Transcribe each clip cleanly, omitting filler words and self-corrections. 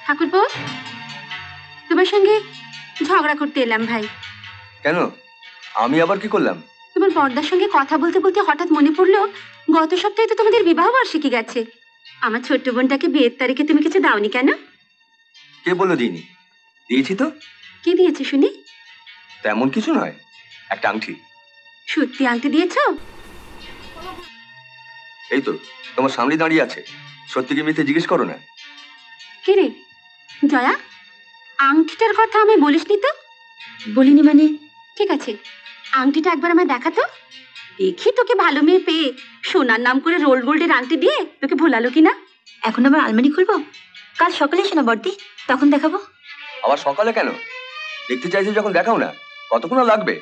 ঠাকুরপো, তোমার সঙ্গে ঝগড়া করতে এলাম ভাই। কেন? আমি আবার কি করলাম? তোমার বড়দার সঙ্গে কথা বলতে বলতে হঠাৎ মনে পড়লো গত সপ্তাহে তো তোমাদের বিবাহ বার্ষিকী গেছে। আমার ছোট্ট বোনটাকে বিয়ের তারিখে তুমি কিছু দাওনি কেন? কে বললো দিইনি? দিয়েছি তো। কি দিয়েছো শুনি? তেমন কিছু নয়, একটা আংটি। সত্যি আংটি দিয়েছো? এই তো তোমার সামনে দাঁড়িয়ে আছে, সত্যি কি মিথ্যে জিজ্ঞেস করো না। কে রে জয়া, আংটিটার কথা আমি বলিসনি তো? বলিনি মানে? ঠিক আছে, আংটিটা একবার আমায় দেখাতো, দেখি তোকে ভালো মেয়ে পেয়ে সোনার নাম করে রোল গোল্ডের আংটি দিয়ে তোকে ভোলালো কিনা। এখন আবার আলমারি খুলবো? কাল সকালে এসো না বড়দি, তখন দেখাবো। আবার সকালে কেন? দেখতে চাইছো যখন দেখাও না, কতক্ষণ আর লাগবে?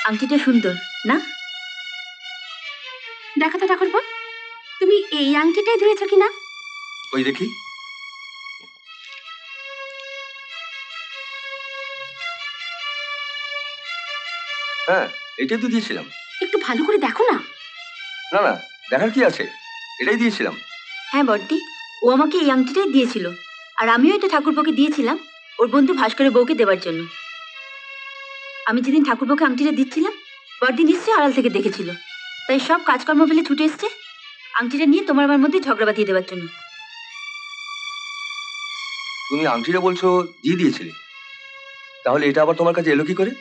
আংটিটা সুন্দর না? দেখো তো ঠাকুরপো, তুমি এই আংটিটাই দিয়েছো কিনা? ওই দেখি। হ্যাঁ, এটাই তো দিয়েছিলাম। একটু ভালো করে দেখো না। না না, দেখার কি আছে, এটাই দিয়েছিলাম। হ্যাঁ বড়দি, ও আমাকে এই আংটিটাই দিয়েছিল, আর আমিও এটা ঠাকুরপোকে দিয়েছিলাম ওর বন্ধু ভাস্করের বউকে দেওয়ার জন্য। আমি যেদিন ঠাকুরপোকে আংটিটা দিচ্ছিলাম, বড়দি নিশ্চয়ই আড়াল থেকে দেখেছিল, তাই সব কাজকর্ম ফেলে ছুটে এসছে আংটিটা নিয়ে তোমার আমার মধ্যে ঝগড়া বাঁধিয়ে দেওয়ার জন্য। তুমি আংটিটা বলছো দিয়ে দিয়েছিলে, তাহলে এটা আবার তোমার কাছে এলো কি করে?